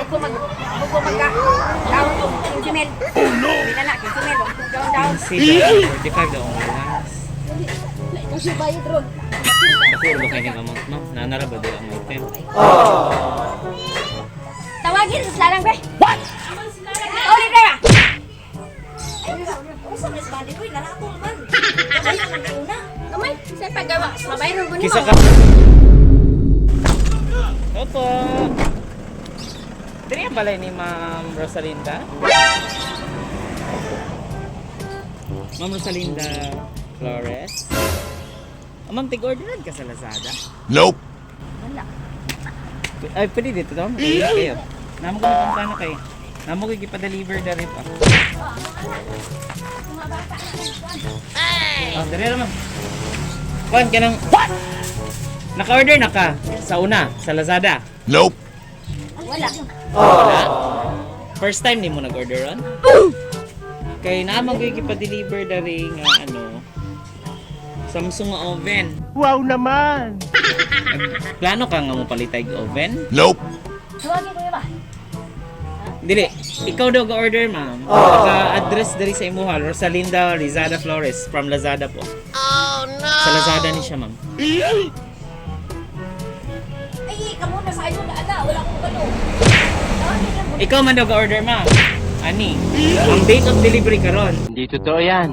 Ako magka down to 15 mil. Oh no. Hindi na 15 mil. Down. See, 45 daw ang balance. Kasi bayad ron. Ako ba kayo ng amount, ma'am? Nanara ba daw ang item? Tawagin sa lalang be. What? Ulit na. Usa mas bandi ko nalatol man. Kayo man una. Kamay, sa paggawa. Mabayron ko nimo. Kisa ka. Opo. Dili ang balay ni Ma'am Rosalinda? Ma'am Rosalinda Flores? Ma'am, tig-orderan ka sa Lazada? Nope. Wala. Ay, pwede dito daw. Makailan kayo. Namo ko na kung kayo. Namo ko ipa-deliver na rin pa. Oh, dali naman. Kuhan ka ng... What? Naka-order na ka sa una, sa Lazada? Nope. Wala. Wala? First time ni mo nag-order ron? Kaya naman ko ipa-deliver na rin ano, Samsung oven. Wow naman! Plano ka nga mo palitay oven? Nope. Tawagin ko ba? Dili, ikaw daw ga-order, ma'am. Naka-address dari sa imuha, Rosalinda Rizada Flores from Lazada po. Oh no. Sa Lazada ni siya, ma'am. Ay, kamo na sa ayo na ala, wala akong balo. Tawagin lang mo. Ikaw man daw ga-order, ma'am. Ani, ang date of delivery karon. Hindi totoo yan.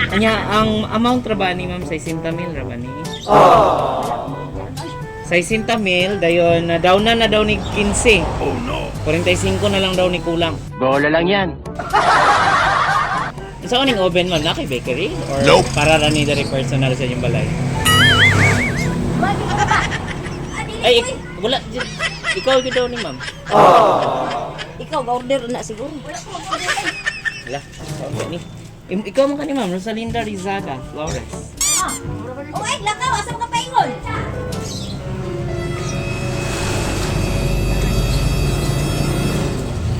Kanya, ang amount ra ba ni ma'am, 60 mil ra ba ni? 60 mil, dayon, down na daw ni 15. Oh no. 45 na lang daw ni kulang. Bola lang yan. Sa uning oven, ma'am, na kay bakery? Or Nope. para ra ni dari personal sa inyong balay? Tawagin ko ba? Adi, Ay, wala. Ikaw daw ni ma'am. ikaw ga-order na siguro. Wala ko mag-order ay. Wala. Okay ni. Ikaw man ka ni ma'am, Rosalinda Rizada Flores. Oh, ay, lakaw, asa mo ka paingon?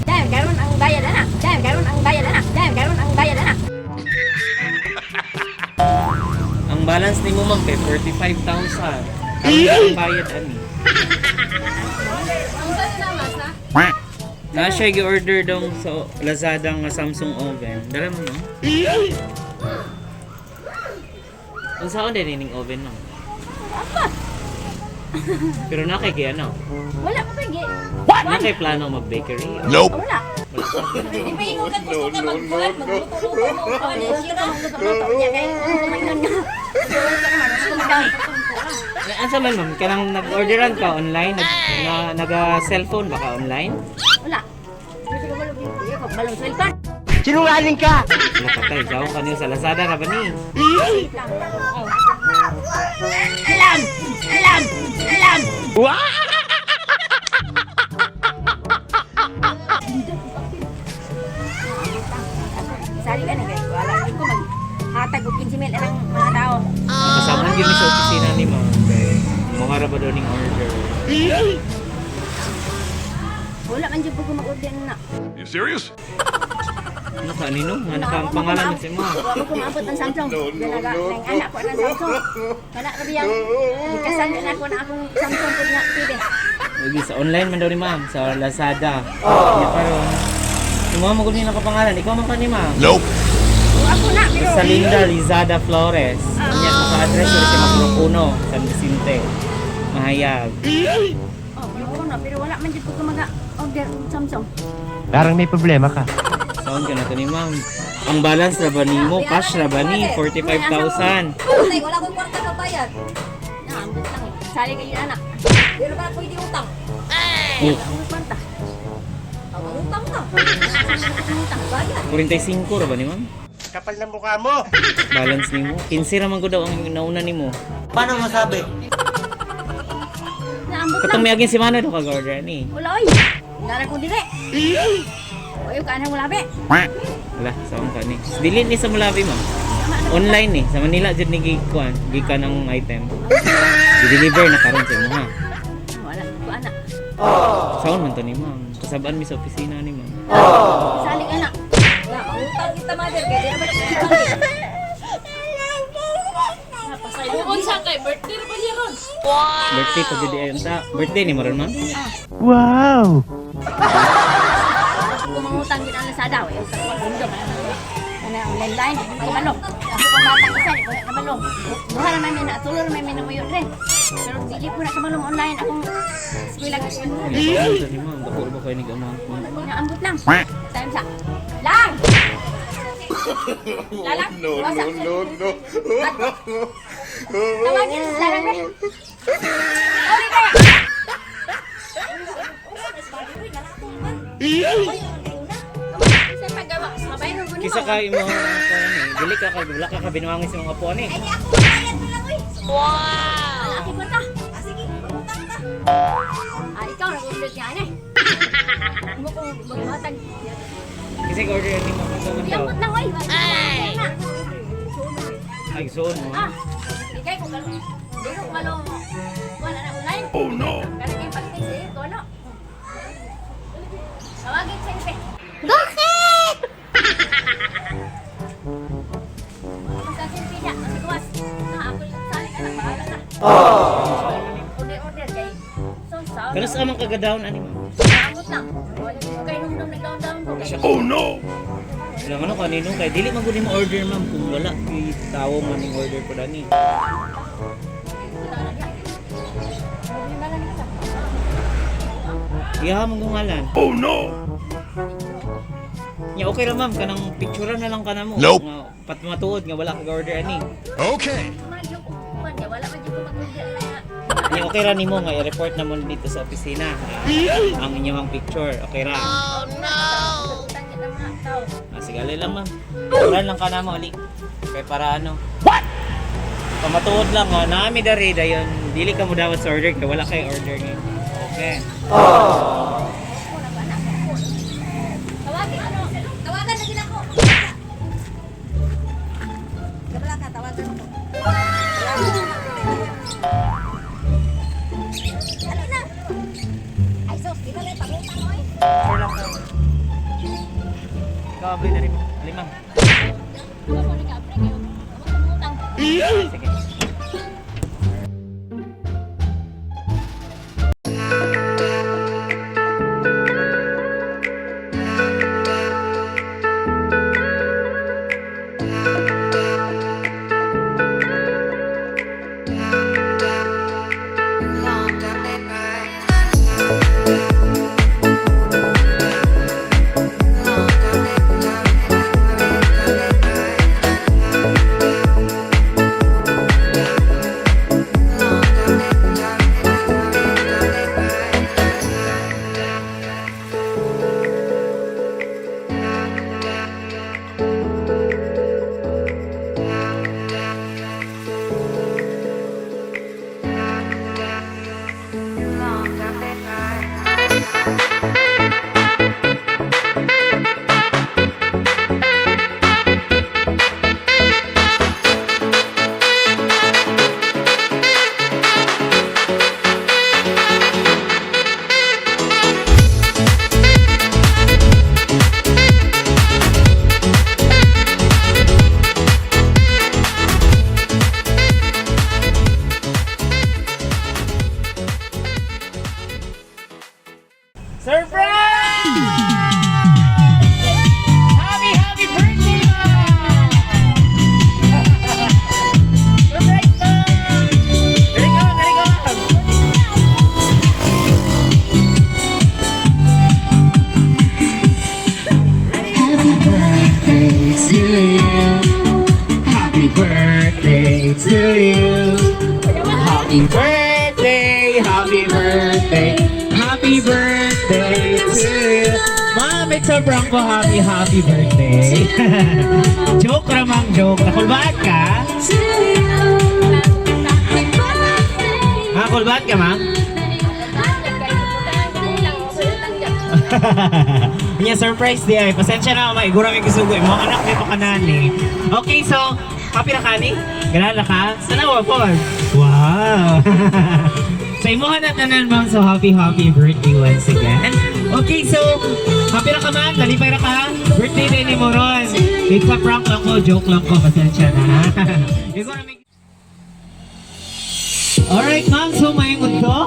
Dahil karon ang bayad na. Dahil karon ang bayad na. Dahil karon ang bayad na. Ang balance ni mo ma'am kay 45,000. Ang bayad ani. Na siya i-order daw sa Lazada nga Samsung oven. Dala mo no? Ang saan din ining oven no? Pero na kay ano? Wala ko pagi. Na kay plano mag-bakery? Or Nope. Wala. Hindi pa ingon ka gusto ka magbuhat, magluto-luto mo. Ano sira? Magluto niya kay maingon nga. Ano sa man ma'am? Kanang nag-orderan ka online? Nag-cellphone ba ka online? Wala. Balong cellphone. Sinungaling ka! Wala ka tayo. Sawa ka niyo sa Lazada ka ba ni? Alam! Alam! Alam! Sali ka na guys. Wala. Hindi ko maghatag o 15 mil ng mga tao. Kasama yun sa opisina ni ma'am. Kaya mukha ba daw ning order? Wala man dyan po ko mag-order na. You serious? Ano ka nino? Ano ka ang pangalan mo si mo? Ako kumabot ng Samsung. Ganaga, ng anak ko ng Samsung. Wala ka biyang. Ikasan na ako na akong Samsung po na TV. Lagi sa online man daw ni ma'am. Sa Lazada. Kaya karon. Yung mga magulo nila kapangalan. Ikaw man ka ni ma'am. Nope. O ako na, pero. Rosalinda Rizada Flores. Kanya maka-address yun si Magrupuno. San Vicente. Mahayag. Oh, pero na, pero wala man dyan po ko mag-order Samsung. Parang may problema ka. Saan ka na to ni ma'am? Ang balance na ba ni mo? Cash na ba ni? 45,000. Patay, wala akong kwarta pa bayad. Naambot lang eh. Sali kayo anak. Pero ba pwede utang? Oh, Ang kwarta. Ang utang na. Ang utang bayad. 45 ra ba ni ma'am? Kapal na mukha mo! Balance ni mo? 15 raman ko daw ang nauna ni mo. Paano masabi? Naambot Katong lang. may agin si Mano daw kag-order ni. Wala oy. Nara ko dire. Oy, ka nang wala be. Wala, saan ka ni? Dili ni sa Malawi ma'am. Online ni. Sa Manila dyan ni Gikuan. Gika ng item. I-deliver na karon sa mo ha. Wala ko anak. Saan man to ni ma'am? Kasabaan mi sa opisina ni ma'am. Sali anak. Na, ang utang kita mother kay dire ba utang. Doon sa kay birthday pa niya ron. Birthday pa gid ayon ta. Birthday ni mo ron, ma'am? Wow! Kung mangutang din ang Lazada, ay utang ko mundo man. Ana online line, ko malong. Ako kumatang isa, ko na malong. Buha naman may natulor may namuyo rin. Pero dili ko na ka malong online akong eskwela gyud. Ano sa nimo? Dako ba kayo nag-amount mo? Naambot lang. Time sa. Lang. Lalang. No, no, no, no. Tawagin sa lalang be. Uli kaya. Sa paggawa, sabay ro guni. Kisa ka imo dili ka kay wala ka binuangis sa mga apo ani. Ay, ako bayad mo lang, uy. Wow! Ako ko ta. Sige, utang ta. Ikaw, nag-ulit niya, eh. Mo kong magmatag. Kasi order ni mo sa Di daw. ambot lang, uy. Ay! Ay suon mo. Ikay ko kalong. Di ko kalong. Wala na online. Oh no. Pero yung pag-tisi, ko ano? Tawagin sa ipe. Bakit? Sa silpida, kasi gawas. Na ako lang sali ka na, bahala na. Order kay. So, sa Kanos amang kagadaon ani mo? Nakakot lang. Wala ko kayo nung nag-down-down ko. Oh no. Lang ano kanino kay dili man gud mo order ma'am kung wala kay tawo man ning order ko dani. Iya mong ngalan. Oh no. Ya okay ra ma'am kanang picturean na lang kana mo. Nope. Nga patmatuod nga wala ka order ani. Okay. Wala man dito mag-order na. Ni okay ra nimo nga i-report na mo dito sa opisina. Ang inyong picture. Okay ra. Tanya ng mga tao. Sige lang ma'am. Uran lang kana mo ali. Kay para ano? What? Pamatuod lang ha. Nami dari dayon. Dili ka mo dapat sa order kay wala kay order ni. Okay. Tawagin ano? Tawagan na din ako. Kabala ka, tawagan mo. Ano na? Ay, sos, di ba may pagutang mo eh? Sure lang ma'am. Ikaw abay na rin mo. Ali ma'am. Ano mo ni Gabriel? Kayo, pagutang. Sige. Surprise! Happy birthday, ma'am! Surprise, ma'am! Galing ka, ma'am! Happy birthday to you. Happy birthday to you. Happy birthday, happy birthday, happy birthday to you. Ma'am, it's a Bronco happy birthday. Joke ramang joke. Nakulbaat ka? Nakulbaat ka, ma'am? Nya surprise di ay. Pasensya na may gura may kisugo. Mga anak may pakanani. Okay, so happy na kani? Ganala ka? Sana wa po. Wow. Sa imuha na tanan ma'am. So happy birthday once again. Okay, so happy na ka ma'am. Nalipay na ka. Birthday day ni Moron. It's a prank lang ko. Joke lang ko. Pasensya na. You're gonna make... Alright, ma'am. So, maingod to.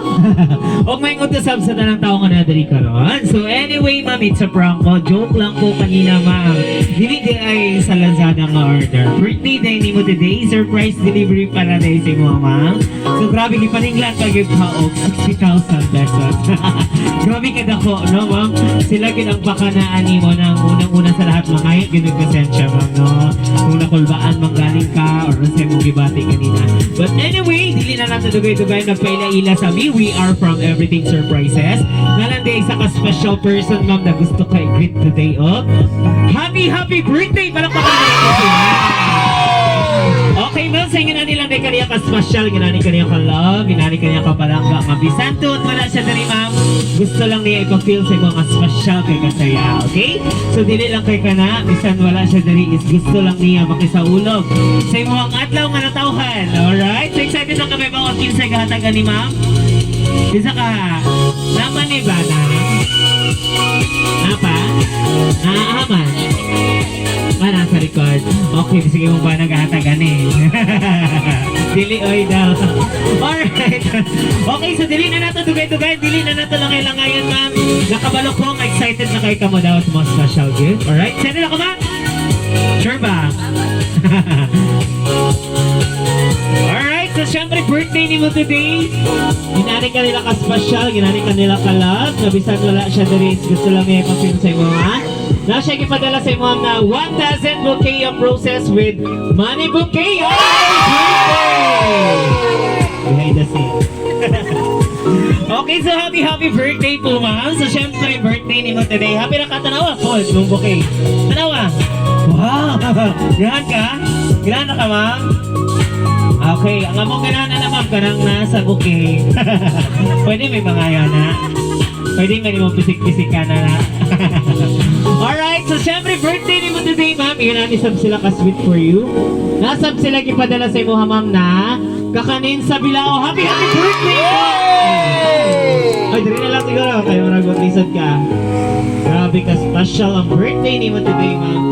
O maingod to sab sa tanang tao nga na dali karon. So, anyway, ma'am, it's a prank ko. Joke lang po kanina, ma'am. Dili di ay sa Lazada nga order. Birthday day ni mo today. Surprise delivery para day sa mo, ma'am. So, grabe, ipaninglan pag yung kaog. 60,000 pesos. Grabe ka dako, no, ma'am? Sila ginang bakanaan ni mo ng unang-una sa lahat. Mangayot ginag pasensya, ma'am, no? Kung nakulbaan, manggaling ka, or nasa mong gibati kanina. But anyway, dili na natin dugay-dugay na paila-ila sa me. We are from Everything Surprises. Nalanday isa ka special person, ma'am, na gusto ka i-greet today of happy birthday! Palakpakan natin. Okay, ma'am, sa inyo na nilang day kaniya ka-special, ginani kaniya ka-love, ginani kaniya ka-palangga, mabisanto, at wala siya dali, ma'am. Gusto lang niya ipa-feel sa mga special kay kasaya, okay? So, dili lang kay kana, bisan wala siya dali, is gusto lang niya makisaulog sa mga adlaw nga natawhan, alright? So, excited na kami mga kinsa gahatagan ni ma'am? Isa ka, naman ni ba na? Napa? Naaman? Para sa record. Okay, sige mo ba naghahatagan eh. Dili oy daw. Alright. Okay, so dili na nato dugay-dugay. Dili na nato lang ngayon, ma'am. Nakabalo ko, excited na kayo kamo daw sa mga special gift. Alright, send na ako, ma'am. Sure ba? Alright, so syempre birthday ni mo today. Ginani ka nila ka-special, ginani ka nila ka-love. Nabisan wala siya dali. Gusto lang niya ipapin sa imo, ha? Na siya ipadala sa imo na 1,000 bouquet of roses with money bouquet. Behind the scene. Okay, so happy birthday po, ma'am. So syempre birthday ni mo today. Happy na ka, tanawa po ng bouquet. Tanawa. Wow! Ganahan ka? Ganahan ka, ma'am? Okay, ang among ganahan na ma'am, kanang nasa bouquet. Pwede may mga yan, ha? Pwede nga mo pisik-pisik ka na. Alright, so syempre birthday ni mo today, ma'am. Inanisab sila ka-sweet for you. Nasab sila ipadala sa imo, ma'am, na kakanin sa Bilao. Happy birthday! Ay, dali na lang siguro. Kayo nag-utisod ka. Grabe ka, special ang birthday ni mo today, ma'am.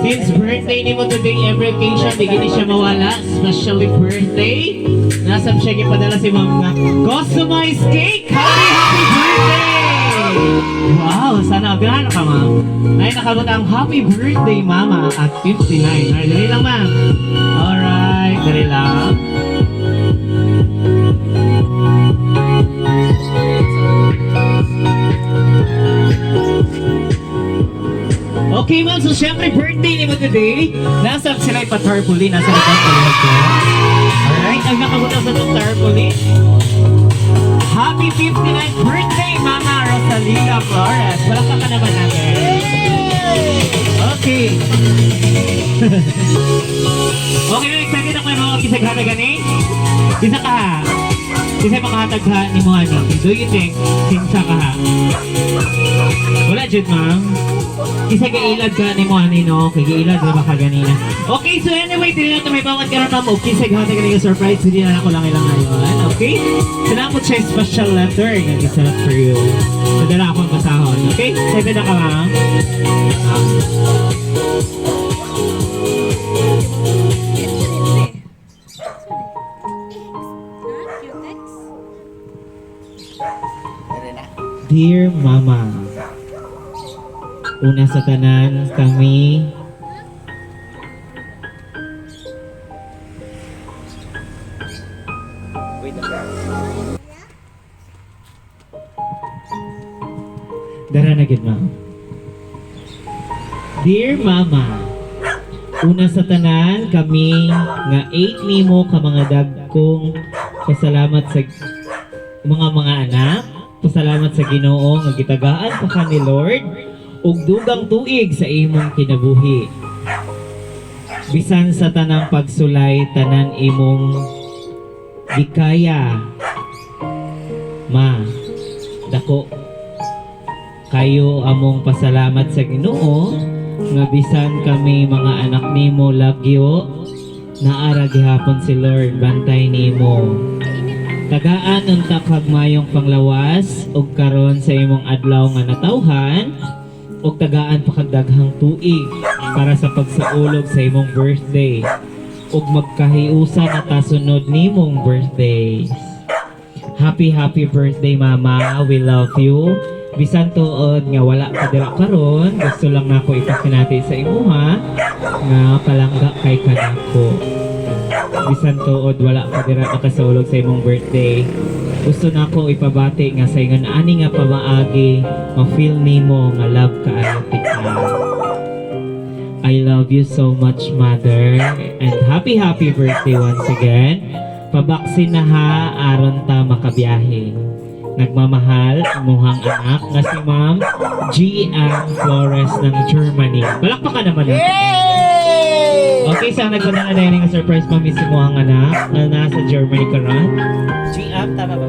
Since birthday ni mo today, every occasion, di gini siya mawala. Especially birthday. Nasab siya ipadala sa imo, ma'am, na customized cake. Happy birthday! Wow, sana ganahan ka, ma'am. Ay, nakabot ang happy birthday, mama, at 59. Ay, dali lang, ma'am. Alright, dali lang. Okay, ma'am, so syempre birthday ni mo today. Nasa sila ipa-tarpaulin, nasa likod ko. Alright, ang nakabot sa itong tarpaulin. Happy 59th birthday, Mama Rosalina Flores. Walak ka naman natin. Okay. Okay, excited ako yung mga kisag-hatag gani? Isa ka ha? Isa makahatag ha ni mo ano? Do you think sinsa ka ha? Wala dyan, ma'am. Isa kailad ka ni mo ano? Kailad na baka ganina. Okay, so anyway, dili na ito may bawat karoon, ma'am. Okay, kisag-hatag gani yung surprise. Hindi na ako lang ilang ngayon. Okay? Salamat siya yung special letter. Nag-isalap for you. Madala akong basahon. Okay? Excited na ka, ma'am? Dear Mama, una sa tanan kami dara na gid, ma'am. Dear Mama, una sa tanan kami nga 8 nimo ka mga dagkong pasalamat sa mga anak. Pasalamat sa Ginoo nga gitagaan pa ka ni Lord ug dugang tuig sa imong kinabuhi. Bisan sa tanang pagsulay tanan imong gikaya. Ma, dako kayo among pasalamat sa Ginoo nga bisan kami mga anak nimo lagyo naara gihapon si Lord bantay nimo. Tagaan unta kag mayong panglawas ug karon sa imong adlaw nga natawhan ug tagaan pa kag daghang tuig para sa pagsaulog sa imong birthday. ug magkahiusa na ta sunod nimong birthdays. Happy birthday mama, we love you. Bisan tuod nga wala ka dira karon, gusto lang nako ipakinati sa imuha nga palangga kay kanako. Bisan tuod wala ka dira nakasulog sa imong birthday. Gusto nako ipabati nga sa ingon ani nga pamaagi, ma-feel nimo nga love kaayo tika. I love you so much, mother, and happy birthday once again. Pabaksin na ha, aron ta makabiyahe. Nagmamahal, imuhang anak nga si Ma'am G.M. Flores ng Germany. Palakpakan naman natin. Okay, so nagpunta na rin ng surprise ma'am is imuhang anak na nasa Germany karon. GM, tama ba?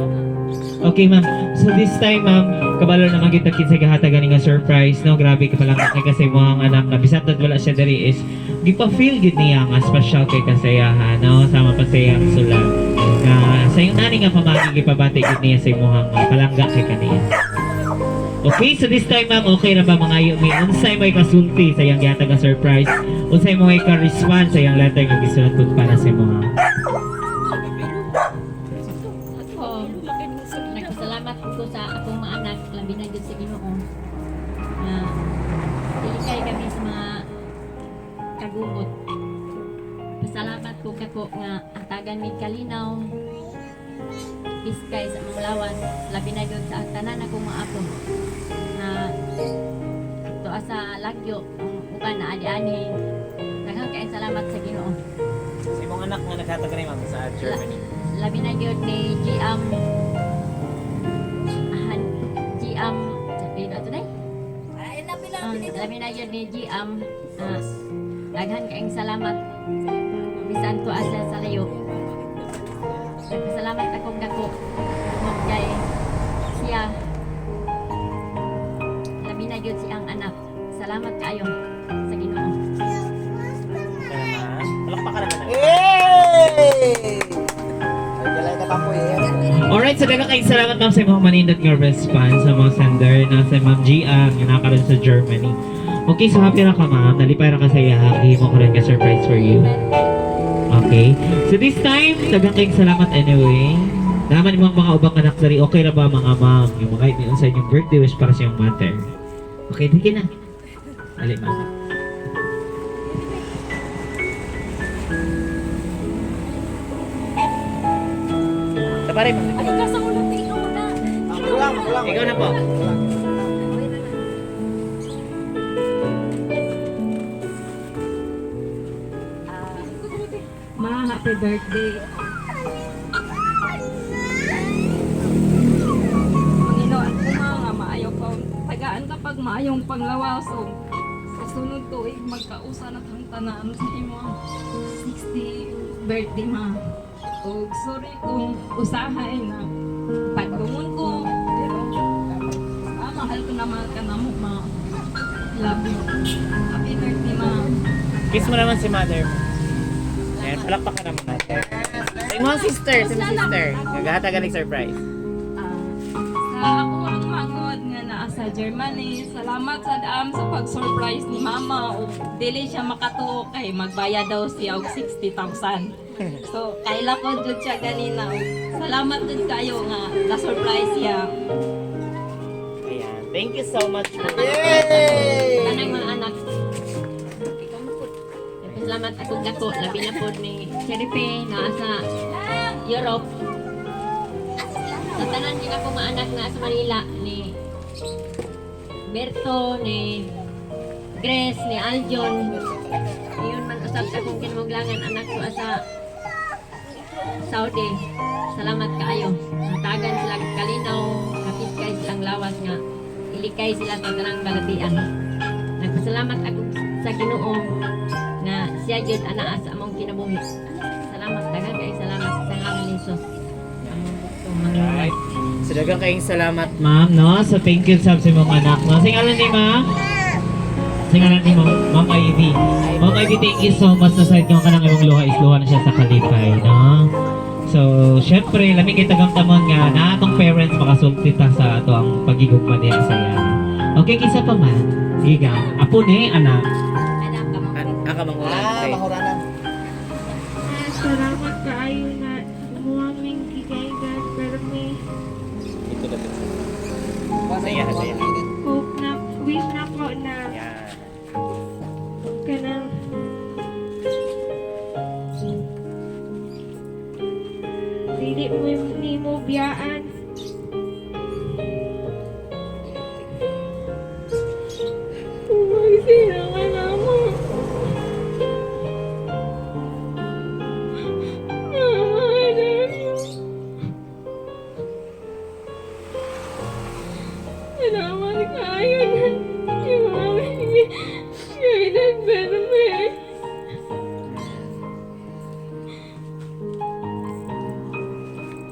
Okay, ma'am. So this time, ma'am, kabalo naman kita kinsa gahatagan nga surprise, no? Grabe ka palang kay kasi mo ang anak na bisan tad wala siya diri is gipa-feel gid niya nga special kay kasayahan, no? Sama pa sa iyang sulat. Na sa yung nani nga pamagi gipabati gid niya sa imong palangga kay kaniya. Okay, so this time, ma'am, okay na ba mga yumi? Unsay may kasulti sa iyang gihatag nga surprise? Unsay mo may ka-response sa iyang letter nga gisulat pud para sa imong Ako, nagpasalamat ko sa akong mga anak, labi na dyan sa Ginoo. Ilikay kami sa mga kagumot. Pasalamat ko kako nga atagan mi kalinaw. Iskay sa mga lawas, labi na dyan sa tanan akong mga apo. Ito asa lagyo, ang uban na ali-ani. Daghang kay salamat sa Ginoo. Sa imong anak nga naghatag rin, ma'am, sa Germany. Labi na yun ni GM sabihin na ito na labi na yun ni GM daghan kaing salamat bisan ko asa sa layo. Nagpasalamat akong dako kay siya labi na yun siyang anak. Salamat kayo sa Ginoo. Palakpakan naman. Alright, so daghang kayong salamat ma'am sa imong manindot nga response sa mga sender na sa Ma'am Gia nga nakaroon sa Germany. Okay, so happy ra ka ma'am, nalipay ra ka sa iya, himo ko rin ka surprise for you. Okay, so this time, daghang kayong salamat anyway. Naman yung mga ubang anak dari, okay ra ba mga ma'am? Yung mga ipin sa inyong birthday wish para sa iyong mother. Okay, diki na. Ali ma'am. Sa pare, ma'am. Ay, kasa ko lang, ikaw na. Ikaw na po. Ma, happy birthday. Panginoon ko nga maayo pa. Tagaan kapag maayong panglawas o sa sunod tuig magkausa na kang tanan sa imo 60 birthday ma. O sorry kung usahay na pagbangon ko pero mahal ko naman ka na mo ma. Love you. Happy birthday ma. Kiss mo naman si mother. Ayan, palakpakan naman natin. Sa imong sister, naghahatagan ng surprise. Sa ako ang mangod nga naa sa Germany. Salamat sa daam sa pag-surprise ni Mama. O dili siya makatuo kay magbayad daw siya og 60,000. So kaila ko jud siya ganina. Salamat jud kayo nga na-surprise siya. Ayan, thank you so much. Tanang mga anak. Salamat akong dako, labi na po ni Cheripe na sa Europe. Sa tanan nila ko mga anak na sa Manila ni Berto, ni Grace, ni Aljon. Iyon man usap sa kong kinumuglangan anak ko sa Saudi. Salamat kaayo. Natagan sila kalinaw, kapitkay silang lawas nga. Ilikay sila sa tanang balatian. Nagpasalamat ako sa Ginoo na siya jud ana sa among kinabuhi. Salamat daghang kay salamat sa ngalan ni Jesus. Alright. So, daghang kayong salamat. Ma'am, no? So, thank you sa imong anak, no? Singalan ni ma'am? Singalan ni Ma'am Ivy. Ma'am Ivy, thank you so much na sa inyo ka ng imong luha is luha na siya sa kalipay, no? So, syempre, lamig kay tagamtamon nga na atong parents makasulti ta sa ato ang pagigugma niya sa iya. Okay, kisa pa man. Giga. Apo ni, anak. Anak ka mo. Ang kamangulan. lapit. Saya. Hope na, wish na ko na Yan. kanang dili mo ni mo biyaan. Sino ka na mo? Mama, I love you. Salamat kayo na yung aming guided benefit.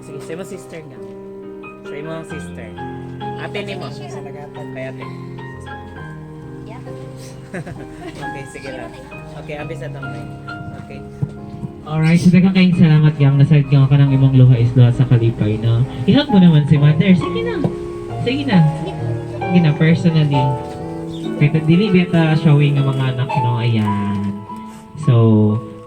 Sige, say mo sister nga. Say mo ang sister. Ate ni mo. Kay ate. Okay, sige lang. Okay, abis na tamay. Okay. Alright, so daghang kayong salamat yang nasad ka ng imong luha is luha sa kalipay, no? I-hug mo naman si mother. Sige na. Sige na. Sige na, personally. Pero dili beta showing ng mga anak, no? Ayan. So,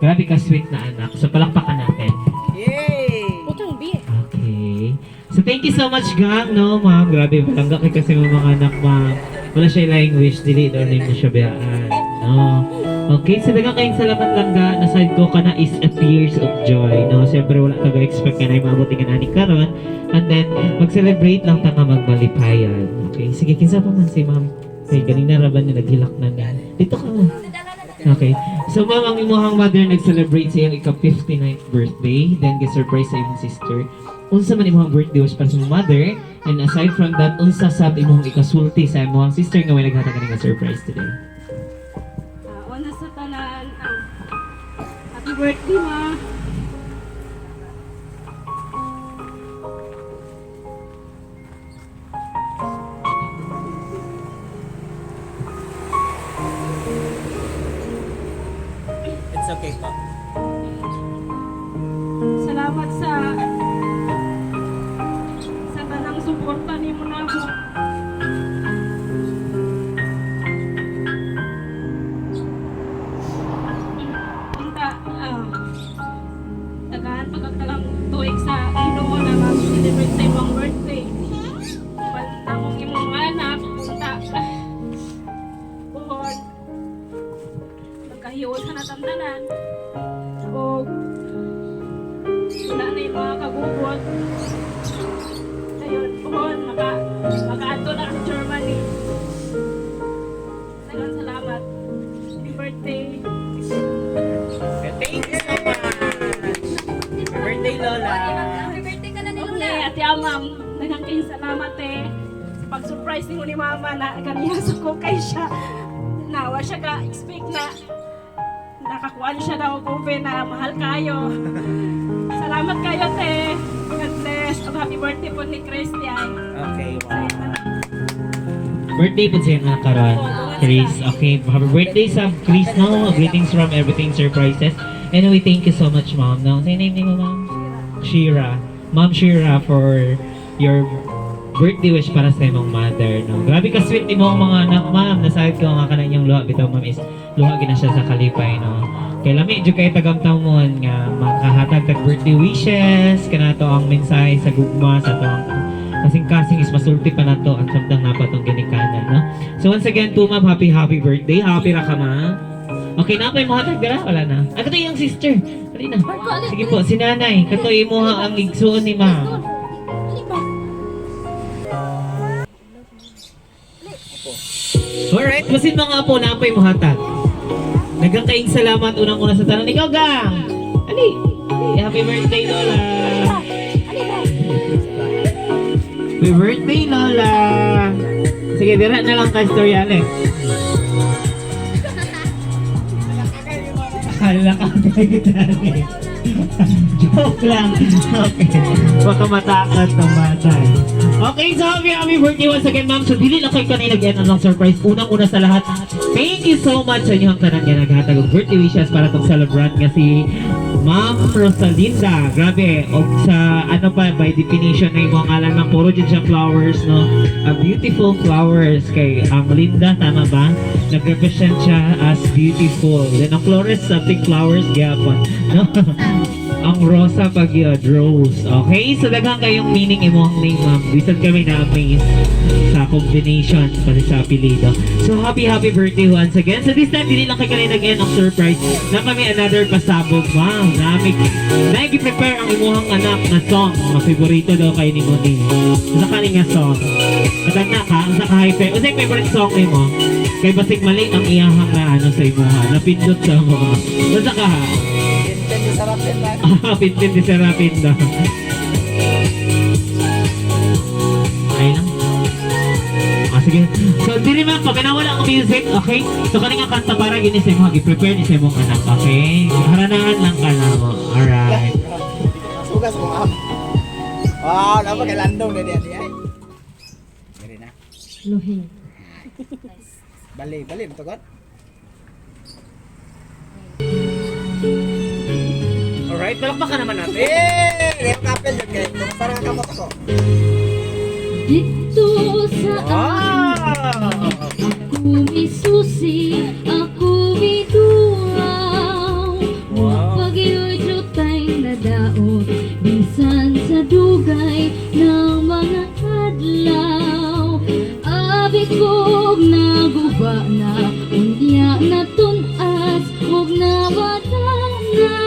grabe ka sweet na anak. So, palakpakan natin. Yay! Utang bi. Okay. So, thank you so much, gang, no, ma'am? Grabe, palangga kay kasi mga anak, ma'am. Wala siya ilang wish, dili daw mo siya biyaan. No. Okay, so daghang kayong salamat langga. Naside ko ka na is a tears of joy, no? Siyempre, wala ka expect ka na yung maabuti ka na ni karon. And then, mag-celebrate lang ta nga magmalipayan. Okay, sige, kinsa pa man si ma'am. Okay, kanina raban niya naghilak na niya. Dito ka mo. Okay. So, ma'am, ang imuhang mother nag-celebrate sa iyang ika-59th birthday. Then, get-surprise sa iyong sister. Unsa man imuhang birthday was para sa imong mother. And aside from that, unsa sab imuhang ikasulti sa imuhang sister nga way naghatag ka surprise today. Una sa tanan, happy birthday, ma. It's okay po. Salamat sa tanang suporta ni mo na ako. Punta, tagaan pagkakalang tuig sa Ginoo na mag-celebrate sa imong birthday. Pantangong imong anak, punta, buhon, magkahiyon sa natamdanan. O wala na yung mga kagugot. Ayun, buhon, maka-ato na ang Germany. Dagan salamat. Happy birthday. Okay, thank you so much. Happy birthday, Lola. Happy birthday ka na ni Lola. Okay, Ate Amam, dagan kayong salamat sa pag-surprise ni mo ni Mama na ganiya sa ko kay siya. Nawa siya ka-expect na nakakuha siya daw kupe na mahal kayo. Salamat kayo, te. God bless. O happy birthday po ni Christian. Okay, wow. Birthday po siya nga karon, Chris. Okay, happy birthday sa Chris, no? Greetings from Everything Surprises. Anyway, thank you so much, ma'am. No? Say name ni mo, ma'am? Shira. Ma'am Shira for your birthday wish para sa imong mother, no? Grabe ka sweet ni mo ang mga anak, ma'am. Nasahit ko nga kanang iyong luha bitaw, ma'am, is luha gina siya sa kalipay, no? Kaya lami jud kay tagamtamon nga makahatag tag birthday wishes kanato ang mensahe sa gugma sa to ang kasing-kasing is masulti pa nato ang samtang napa tong ginikanan, no? So once again, to ma'am, happy birthday. Happy ra ka, ma. Okay na pa mo hatag dira wala na. Ako to yung sister. Dali na. Sige po, si nanay. Katoy mo ang igsuon ni ma'am. Alright, basin mga po na apoy mo hatag. Nagang kaing salamat unang-una sa tanan. Ikaw, gang! Ali! Happy birthday, Lola! Happy birthday, Lola! Sige, dira na lang ka storya, Ale. Akala ka kay Dali. Joke lang. Okay. Baka matakot ng bata. Okay, so happy birthday once again, ma'am. So, dili na kayo kanina nag-end ang surprise. Unang-una sa lahat, thank you so much sa inyong tanan nga naghatag og birthday wishes para tong celebrant nga si Ma'am Rosalinda. Grabe, og sa ano pa, by definition na yung mga ngalan ng puro dyan siya flowers, no? Beautiful flowers kay Linda, tama ba? Nag-represent siya as beautiful. Then ang florist, something flowers, gyapon. no? Ang rosa pag yun, rose. Okay? So daghang kayong meaning imo ang name, ma'am. Bisan kami na-amaze sa combination pati sa apelido. So happy birthday once again. So this time, dili lang kay kanina nag-end ang surprise na kami another pasabog, ma'am. Nagi-prepare ang imuhang anak na song. Mga favorito daw kayo ni Moni. Sa kaninga song. Katanda ka, sa ka-hyper. O sa favorite song ni mo, kay basig mali ang iyahang na ano sa imuha. Napindot sa mo. O sa ka ha? Pintin di sarapin daw. Ayun lang. Sige. So, dili man, pag nawala ang music, okay? So, kanina kanta para yun isa mo, i-prepare ni sa mong anak, okay? Haranahan lang ka na mo. Alright. Sugas mo, ma'am. Wow, dapat kay Landong na diyan ay. Diri na. Luhing. Bali, matugot. Alright, palakpakan naman natin. Red couple yun guys. Kumusta na kamot ako? Dito sa Wow! ako may susi, ako may duwaw. Pag-iuyo tayong nadaot, minsan sa dugay ng mga adlaw. Abi kong naguba na, unya na tunas, huwag na wala na.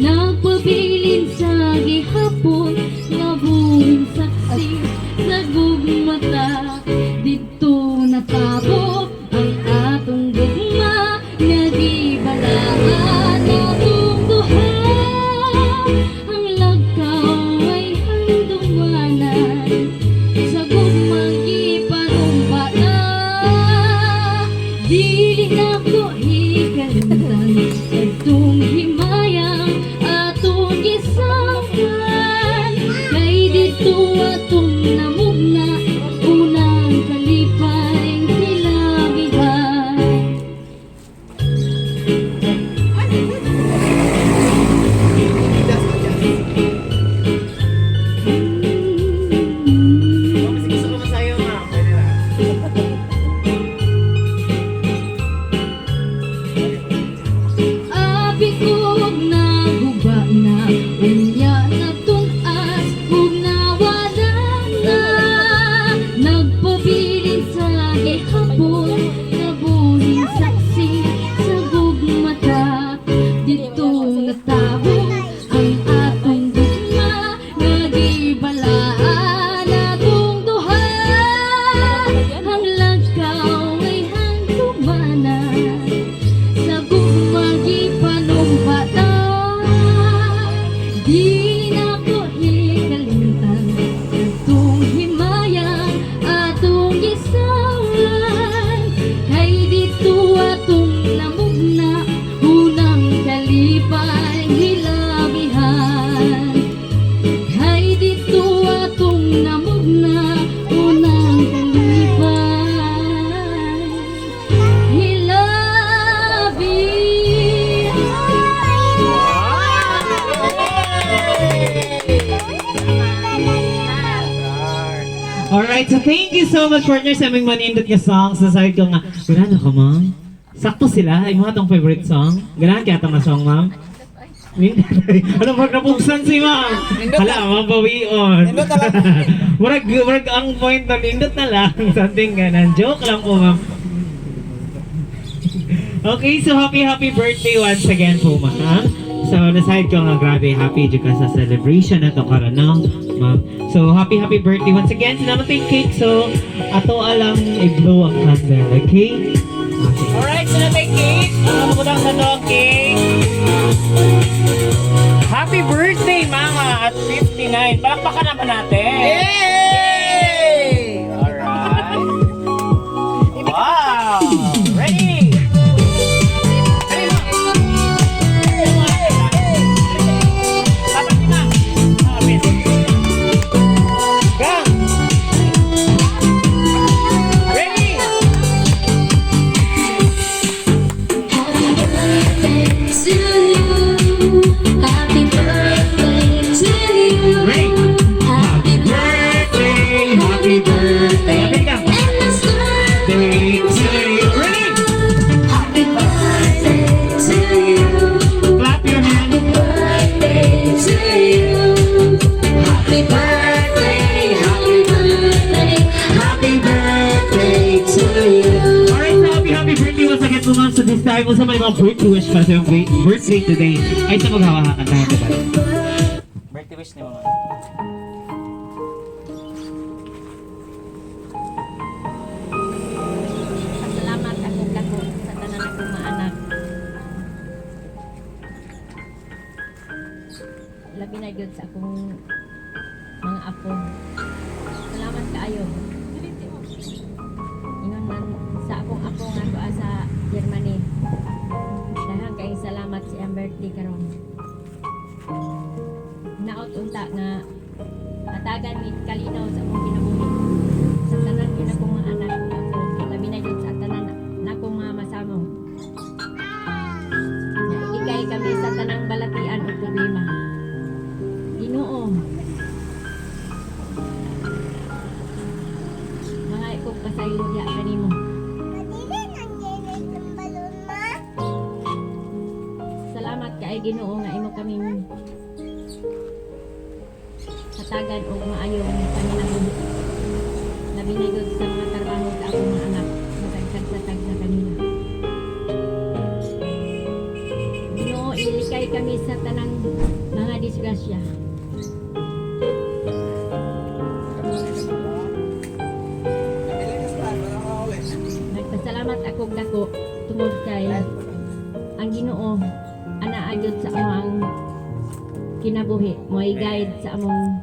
Nagpabilin sa gihapon, nga buwing saksi sa gugmata. Dito natabo ang atong gugma, nga di balaan atong duha. Ang lagkaw ay handumanan, sa gugmang ipanumpa na. Dili na ko ikalimutan, itong himayang atong gisawan. Kay dito atong namugna, unang kalipay hilabihan. Gusto ko masayo, ma'am. Pwede na. Abi kong naguba na, unya na tunas, huwag na wala na. Nagpabilin sa gihapon, nabuling saksi sa gugmata. Dito natabo ang atong gugma, nga di balaan atong duha. Ang lagkaw ay handumanan, sa gugmagi panumbata. Di na ko ikalimutan, itong himayang atong gisawan. Kay dito atong namugna, unang kalipay hilabihan. Kay dito atong namugna, unang kalipay Alright, so thank you so much partner sa aming manindot nga songs. Sa side ko nga, ganahan ka ma'am? Sakto sila, yung mga tong favorite song. Ganahan kaya itong na song ma'am? Ano pag napugsan si ma'am? Hala, ma'am bawion. Murag ang point na nindot na lang. Something ganan. Joke lang po ma'am. Okay, so happy birthday once again po ma'am. So, na-side ko nga grabe, happy dyan ka sa celebration na to karon, no? Ma'am. So, happy birthday once again. Sinama tayong cake, so ato alang i-blow ang candle, okay? Alright, so na tayong cake. Mabutang sa to, cake. Happy birthday, mama, at 59. Palakpakan naman natin. Yay! Alright. Wow! Ready? Happy birthday to you. Happy birthday time, kung sa may mga birthday wish para sa yung birthday today, ay sa maghawakan tayo, diba? Birthday wish ni mga. Salamat akong dako sa tanan akong mga anak. Labi na gyud sa akong mga apo. Salamat kaayo. Ingon man sa akong apo nga doa sa Germany. Daghang kay salamat si Amberty karon. Naot unta nga atagan mi kalinaw sa akong kinabuhi. Sa tanan gyud akong mga anak ako. Labi na gyud sa tanan na akong mga masamo. Iligay kami sa tanang balatian o problema. Ginoo. Mga ikong pasayloya kanimo. Salamat kay Ginoo nga imo kami hatagan og maayong paninabuhi. Labi na gyud sa mga trabaho sa akong mga anak. Matagtag na kanila. Ginoo, ilikay kami sa tanang mga disgrasya. Nagpasalamat ako dako tungod kay ang Ginoo ana agyod sa among kinabuhi mo'y guide sa among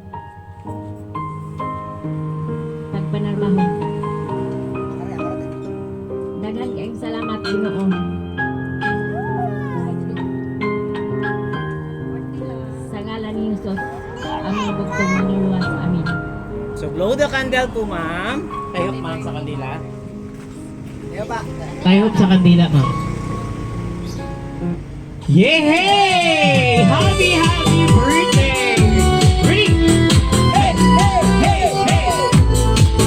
pagpanarbaho. Daghan kayong salamat Ginoo. Sa ngalan ni Jesus among bugtong manuluwas. Amin. So blow the candle po, ma'am. Tayo, ma'am, sa kandila. Iya pak. Tayo sa kandila, ma'am. Yay! Happy birthday! Ready? Hey, hey, hey, hey!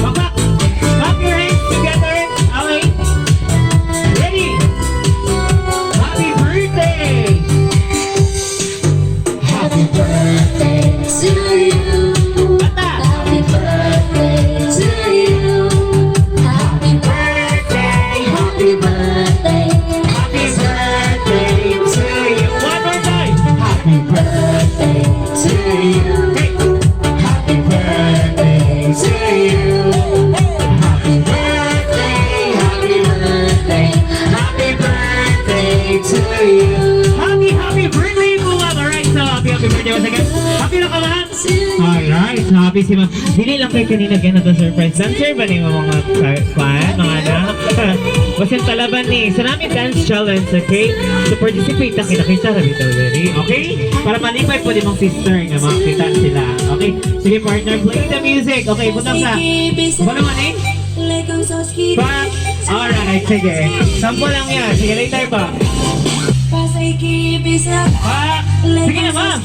Papa, clap your hands together. Okay? Ready? Happy birthday! Happy birthday to you. Kata! Happy birthday to you. Happy birthday, happy birthday, Happy birthday to you! One more time! happy birthday to you. Happy birthday to you. Happy birthday, happy birthday, happy birthday to you. Happy birthday po, ma'am! Alright, so happy birthday once again. Happy na ka, ma'am? Alright, so happy si ma'am. Dili lang kayo kanina ganito surprise dancer ba ni mga fan, mga anak? Basin talaban ni. So namin dance challenge, okay? So participate na kita na dito, ready? Okay? Para malipay po din mong sister nga makita sila. Okay? Sige partner, play the music. Okay, butang sa. Ano naman eh? Pa? Alright, sige. Sample lang yan. Sige, later pa. Pa? Sige na, ma'am.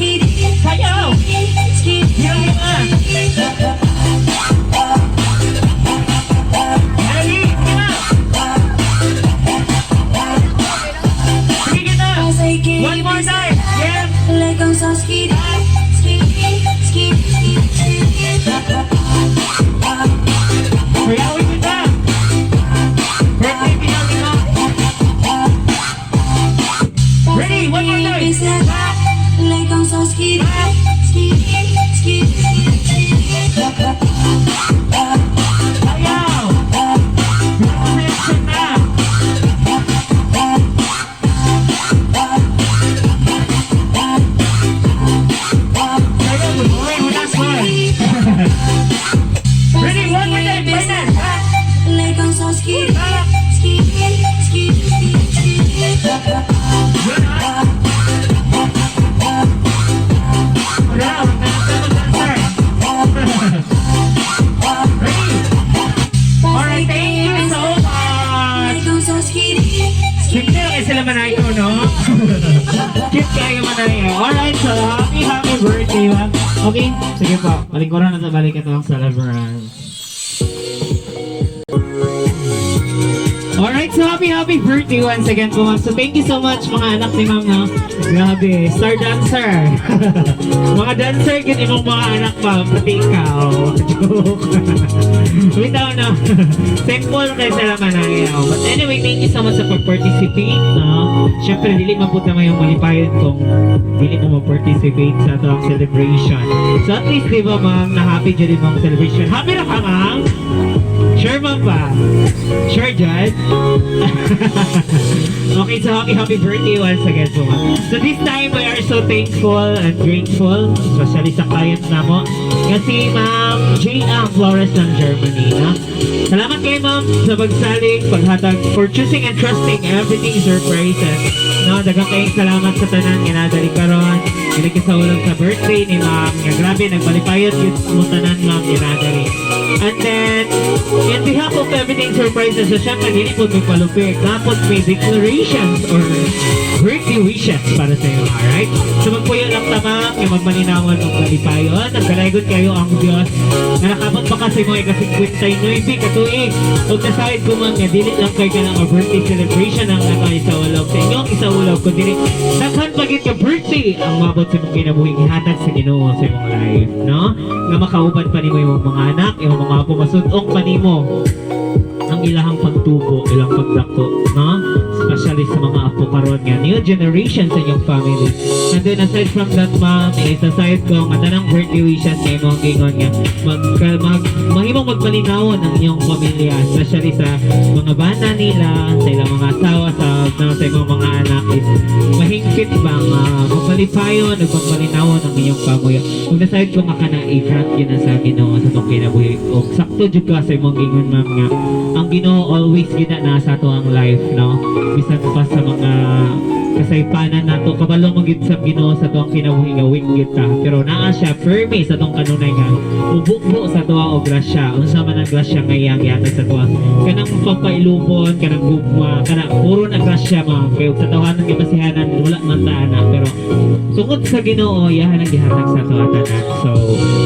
Sayaw! Hirap na. Ready? Sige na. Sige kita. One more time. Yeah. Sayawin kita. Birthday pinali mo. Ready? One more time. Sayaw. Reaction na. Sayaw, good morning. Last one. Ready? One more time. Final. Good, ha? Wow, ready? Alright, thank you so much. Simple lang kayo sila manay ko, no? Cute kayo manay. Alright, so happy birthday, ma'am. Okay, sige po. Balingkuran na sa balik itong celebrant. Alright, so happy birthday once again po, ma'am. So thank you so much mga anak ni ma'am, no? Grabe, star dancer. Mga dancer, gini mong mga anak pa, pati ikaw. Joke. Bitaw na. Simple kayo sila manayaw. But anyway, thank you so much sa pag-participate. No? Siyempre, dili man po naman yung malipayon kung dili mo mag-participate sa itong celebration. So at least, di ba ma'am, na-happy dyan yung mga celebration. Happy na ka, ma'am? Sure, ma'am pa? Sure, Jad? Okay, so happy birthday once again po, ma'am. So this time, we are so thankful and grateful, especially sa client na mo. Kasi ma'am, J.A. Flores ng Germany, na? Salamat kayo, ma'am, sa pagsaling, paghatag, for choosing and trusting everything surprises. No, dagang kayong salamat sa tanan, ginadali karon. Ginagkasaulang sa birthday ni ma'am. Nga grabe, nagbalipayot yung mo tanan, ma'am, ginadali. And then, in behalf of everything surprises, so syempre, hindi po magpalupik. Dapat may declarations or birthday wishes para sa iyo, alright? So magpuyo lang tamang, yung magmalinawan ng balipayon. Nagkalaygon kayo ang Diyos na nakabot pa kasi mo kasi 59 katuig. Huwag nasahid ko mga dili lang kayo ka ng birthday celebration ang naka-isaulaw sa inyong isaulaw ko dili. Naghan pagit ka birthday ang mabot sa mga kinabuhing ihatag sa Ginoo sa imong life, no? Nga makauban pa nimo yung mga anak, yung mga pumasudong pa nimo ang ilahang pagtubo, ilang pagdako, no? Especially sa mga apo karon nga, new generation sa inyong family. And then aside from that, ma'am, aside ko, ang tanang birthday wishes sa imong gingon nga, mahimong magpalinawon ang inyong pamilya, especially sa mga bana nila, sa ilang mga asawa, sa imong mga anak, is mahingkit bang magpalipayon, magpalinawon ang inyong pamilya. Kung naside ko nga ka na i-grant yun sa Ginoo sa itong kinabuhi, o sakto dyan ka sa imong gingon, ma'am, nga, ang Ginoo always gina na sa ato ang life, no? Bisan pa sa mga kasaypanan nato, kabalo magid sa Ginoo sa ato ang kinabuhi nga wingit ta. Pero naa siya firme sa atong kanunay nga ubo sa tuwa og grasya. Unsa man ang grasya nga iyang gihatag sa tuwa. Kanang pagpailubon, kanang gugma, kanang puro na grasya mga kay sa tawanan nga basihanan wala man ta ana, pero tungod sa Ginoo iyahan ang gihatag sa tuwa tanan. So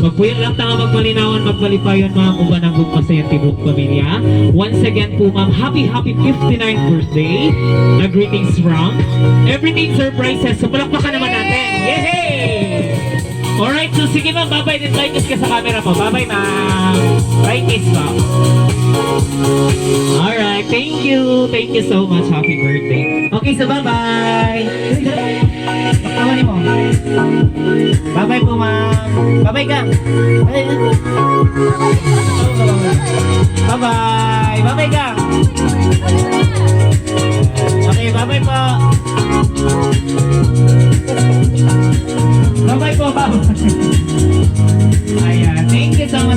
magpuyon lang ta nga magmalinawan, magpalipayon ma'am uban ang gugma sa iyong tibok pamilya. Once again po ma'am, happy 59th birthday. Greetings from Everything Surprises. So palakpakan naman natin. Yay! Alright, so sige ma'am, bye-bye din. Like kiss ka sa camera mo. Bye-bye ma'am. Like kiss pa. Alright, thank you. Thank you so much. Happy birthday. Okay, so bye-bye. Pakawan mo. Bye-bye po ma'am. Bye-bye ka. Bye-bye. Bye-bye ka. Okay, bye-bye po. Bye-bye po. Ayan, thank you so much.